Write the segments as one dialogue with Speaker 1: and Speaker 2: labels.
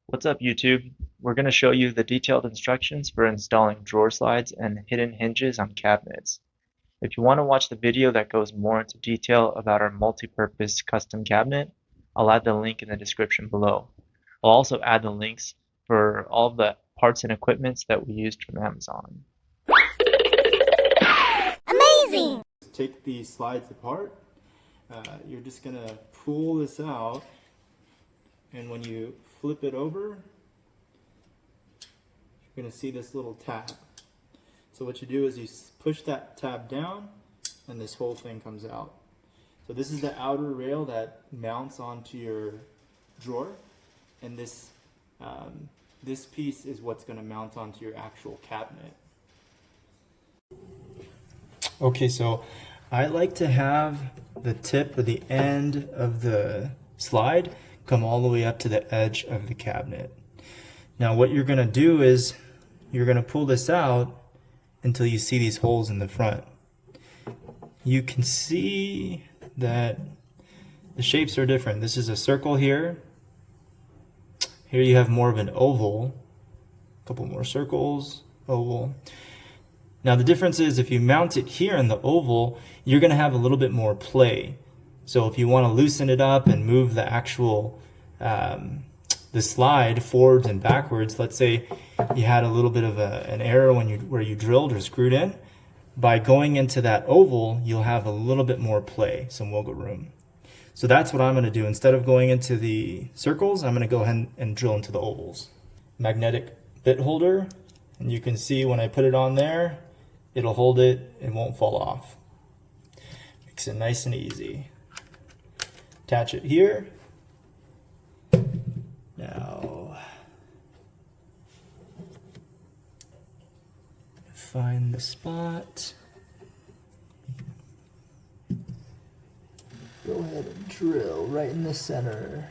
Speaker 1: What's up YouTube? We're going to show you the detailed instructions for installing drawer slides and hidden hinges on cabinets. If you want to watch the video that goes more into detail about our multi-purpose custom cabinet, I'll add the link in the description below. I'll also add the links for all of the parts and equipments that we used from Amazon.
Speaker 2: Amazing!
Speaker 3: Take these slides apart. You're just going to pull this out, and when you flip it over, you're going to see this little tab. So what you do is you push that tab down and this whole thing comes out. So this is the outer rail that mounts onto your drawer, and this piece is what's going to mount onto your actual cabinet. Okay, so I like to have the tip or the end of the slide come all the way up to the edge of the cabinet. Now what you're going to do is you're going to pull this out until you see these holes in the front. You can see that the shapes are different. This is a circle here. Here you have more of an oval. A couple more circles, oval. Now the difference is if you mount it here in the oval, you're going to have a little bit more play. So if you want to loosen it up and move the actual the slide forwards and backwards, let's say you had a little bit of an error where you drilled or screwed in, by going into that oval, you'll have a little bit more play, some wiggle room. So that's what I'm going to do. Instead of going into the circles, I'm going to go ahead and drill into the ovals. Magnetic bit holder, and you can see when I put it on there, it'll hold it, it won't fall off. Makes it nice and easy. Attach it here. Now, find the spot. Go ahead and drill right in the center.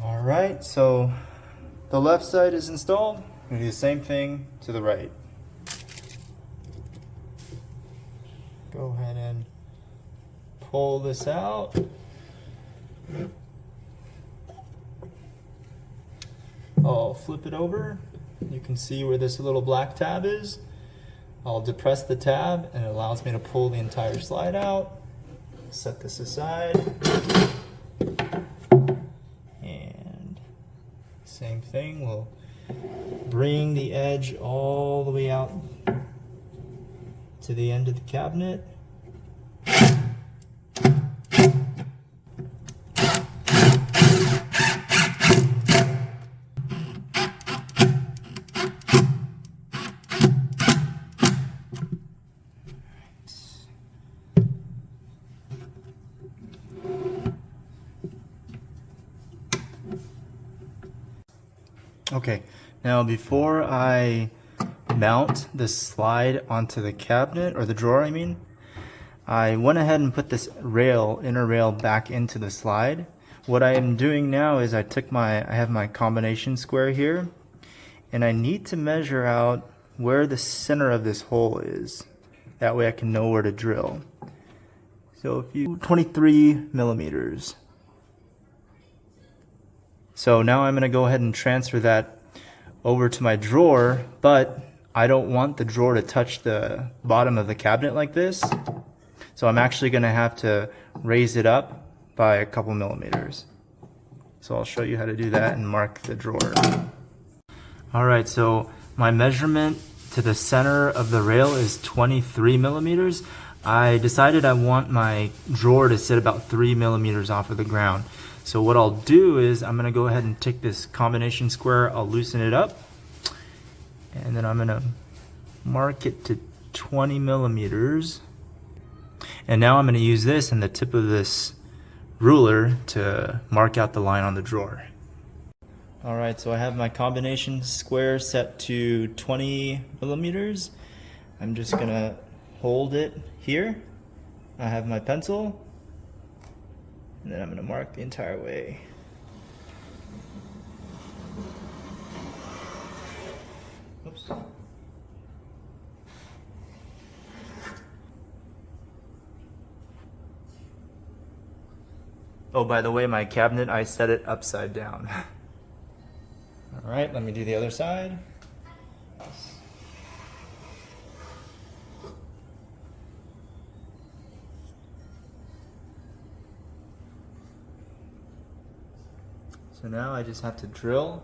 Speaker 3: Alright, so the left side is installed. We do the same thing to the right. Go ahead and pull this out. I'll flip it over. You can see where this little black tab is. I'll depress the tab and it allows me to pull the entire slide out. Set this aside. And same thing, we'll bring the edge all the way out to the end of the cabinet. Okay, now before I mount the slide onto the cabinet, or the drawer I mean, I went ahead and put this rail, inner rail, back into the slide. What I am doing now is I have my combination square here, and I need to measure out where the center of this hole is. That way I can know where to drill. So if you 23 millimeters. So now I'm going to go ahead and transfer that over to my drawer, but I don't want the drawer to touch the bottom of the cabinet like this. So I'm actually going to have to raise it up by a couple millimeters. So I'll show you how to do that and mark the drawer. Alright, so my measurement to the center of the rail is 23 millimeters. I decided I want my drawer to sit about 3 millimeters off of the ground. So what I'll do is I'm going to go ahead and take this combination square, I'll loosen it up, and then I'm going to mark it to 20 millimeters. And now I'm going to use this and the tip of this ruler to mark out the line on the drawer. Alright, so I have my combination square set to 20 millimeters. I'm just going to hold it here. I have my pencil. And then I'm going to mark the entire way. Oops. Oh, by the way, my cabinet, I set it upside down. All right, let me do the other side. So now I just have to drill,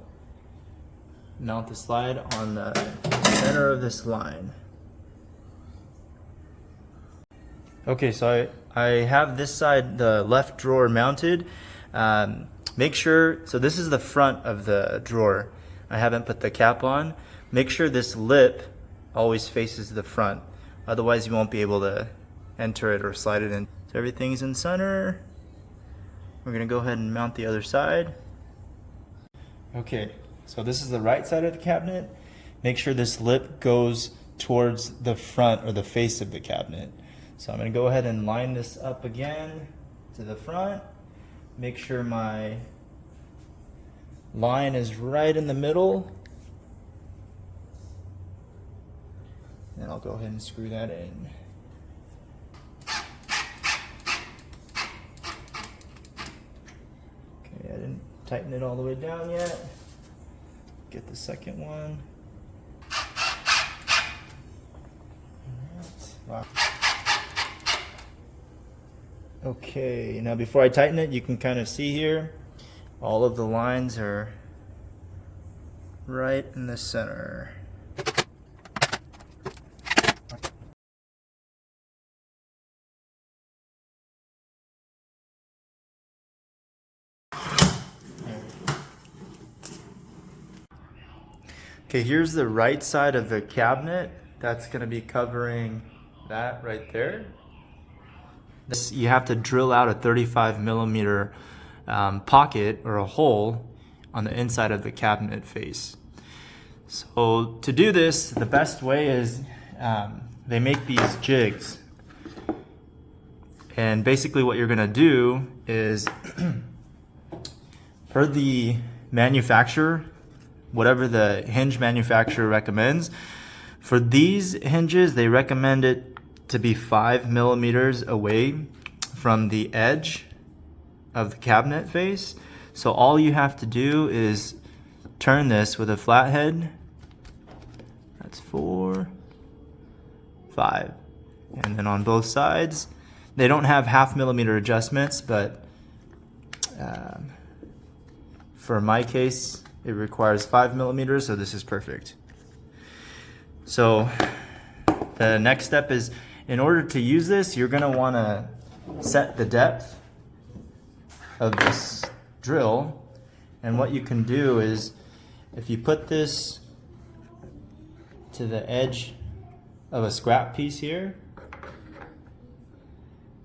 Speaker 3: mount the slide on the center of this line. Okay, so I have this side, the left drawer mounted. Make sure, so this is the front of the drawer. I haven't put the cap on. Make sure this lip always faces the front. Otherwise you won't be able to enter it or slide it in. So everything's in center. We're gonna go ahead and mount the other side. Okay, so this is the right side of the cabinet. Make sure this lip goes towards the front or the face of the cabinet. So I'm going to go ahead and line this up again to the front. Make sure my line is right in the middle. And I'll go ahead and screw that in. Okay, I didn't tighten it all the way down yet. Get the second one. Wow. Okay, now before I tighten it, you can kind of see here, all of the lines are right in the center. Okay, here's the right side of the cabinet. That's going to be covering that right there. This, you have to drill out a 35 millimeter pocket or a hole on the inside of the cabinet face. So to do this, the best way is they make these jigs. And basically what you're going to do is, per the manufacturer, whatever the hinge manufacturer recommends, for these hinges, they recommend it to be 5 millimeters away from the edge of the cabinet face. So all you have to do is turn this with a flathead. That's 4, 5. And then on both sides, they don't have half millimeter adjustments, but for my case, it requires 5 millimeters, so this is perfect. So the next step is, in order to use this, you're gonna wanna set the depth of this drill. And what you can do is, if you put this to the edge of a scrap piece here,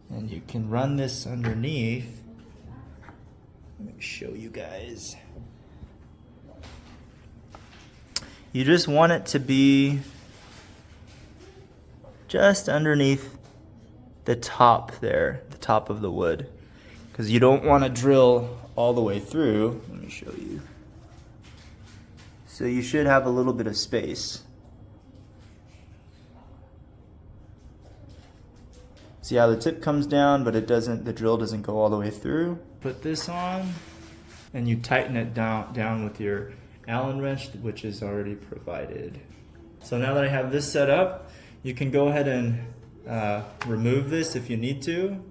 Speaker 3: and you can run this underneath. Let me show you guys. You just want it to be just underneath the top there, the top of the wood, because you don't want to drill all the way through. Let me show you. So you should have a little bit of space. See how the tip comes down, but it doesn't, the drill doesn't go all the way through. Put this on, and you tighten it down with your Allen wrench, which is already provided. So now that I have this set up, you can go ahead and remove this if you need to.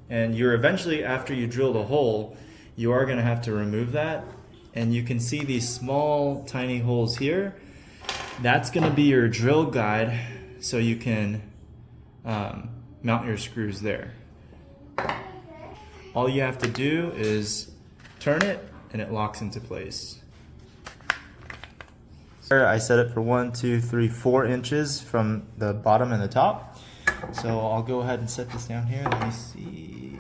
Speaker 3: And you're eventually, after you drill the hole, you are gonna have to remove that. And you can see these small, tiny holes here. That's gonna be your drill guide, so you can mount your screws there. All you have to do is turn it and it locks into place. I set it for 1, 2, 3, 4 inches from the bottom and the top. So I'll go ahead and set this down here. Let me see.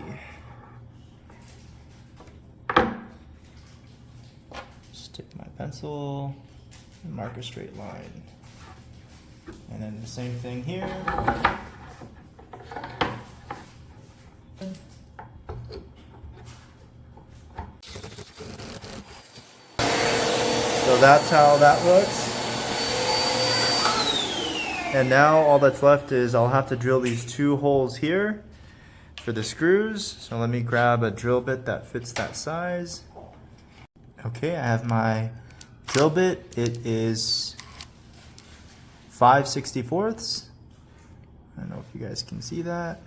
Speaker 3: Just take my pencil and mark a straight line. And then the same thing here. So that's how that looks. And now all that's left is I'll have to drill these 2 holes here for the screws. So let me grab a drill bit that fits that size. Okay, I have my drill bit. It is 5/64. I don't know if you guys can see that.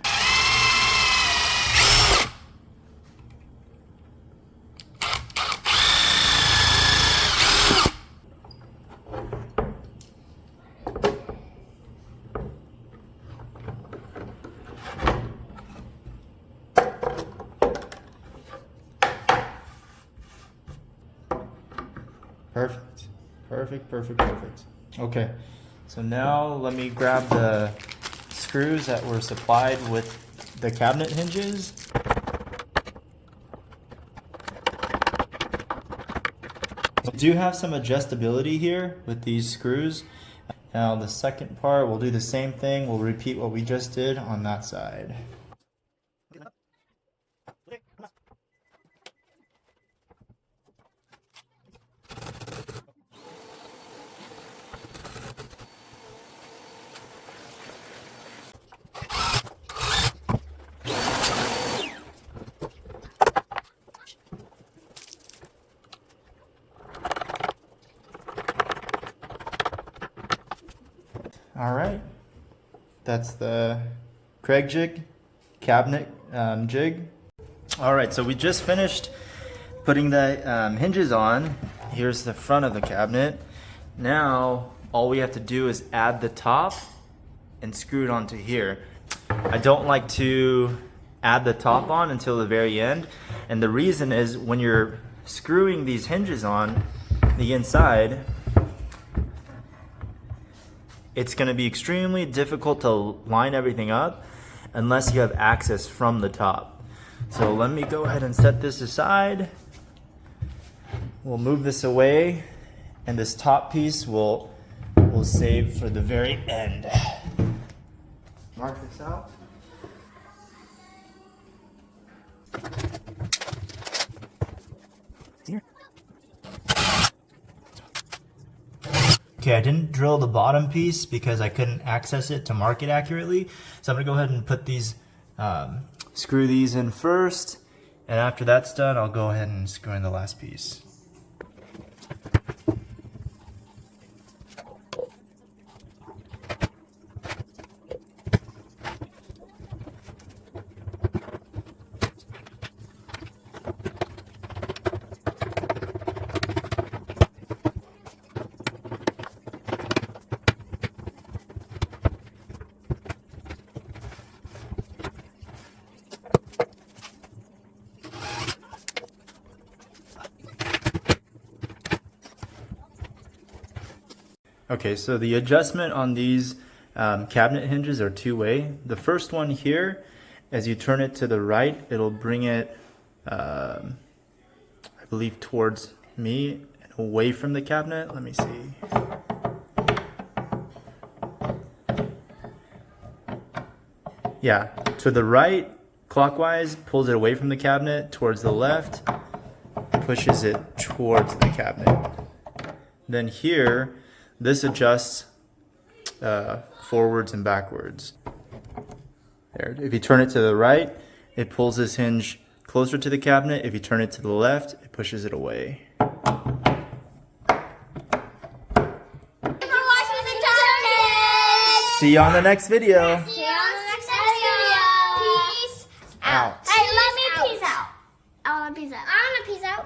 Speaker 3: Perfect. Perfect, perfect, perfect. Okay, so now let me grab the screws that were supplied with the cabinet hinges. I do have some adjustability here with these screws. Now the second part, we'll do the same thing. We'll repeat what we just did on that side. All right, that's the Kreg jig, cabinet jig. All right, so we just finished putting the hinges on. Here's the front of the cabinet. Now, all we have to do is add the top and screw it onto here. I don't like to add the top on until the very end. And the reason is when you're screwing these hinges on the inside, it's going to be extremely difficult to line everything up unless you have access from the top. So let me go ahead and set this aside. We'll move this away, and this top piece we'll save for the very end. Mark this out. Here. Okay, I didn't drill the bottom piece because I couldn't access it to mark it accurately. So I'm gonna go ahead and put these, screw these in first. And after that's done, I'll go ahead and screw in the last piece. Okay, so the adjustment on these cabinet hinges are two-way. The first one here, as you turn it to the right, it'll bring it, I believe, towards me and away from the cabinet. Let me see. Yeah, to the right, clockwise, pulls it away from the cabinet. Towards the left, pushes it towards the cabinet. Then here, this adjusts forwards and backwards. There. If you turn it to the right, it pulls this hinge closer to the cabinet. If you turn it to the left, it pushes it away. See you on the next video.
Speaker 2: See you on the next video. Peace out.
Speaker 3: Out.
Speaker 2: Hey, let me peace out. I want to peace out.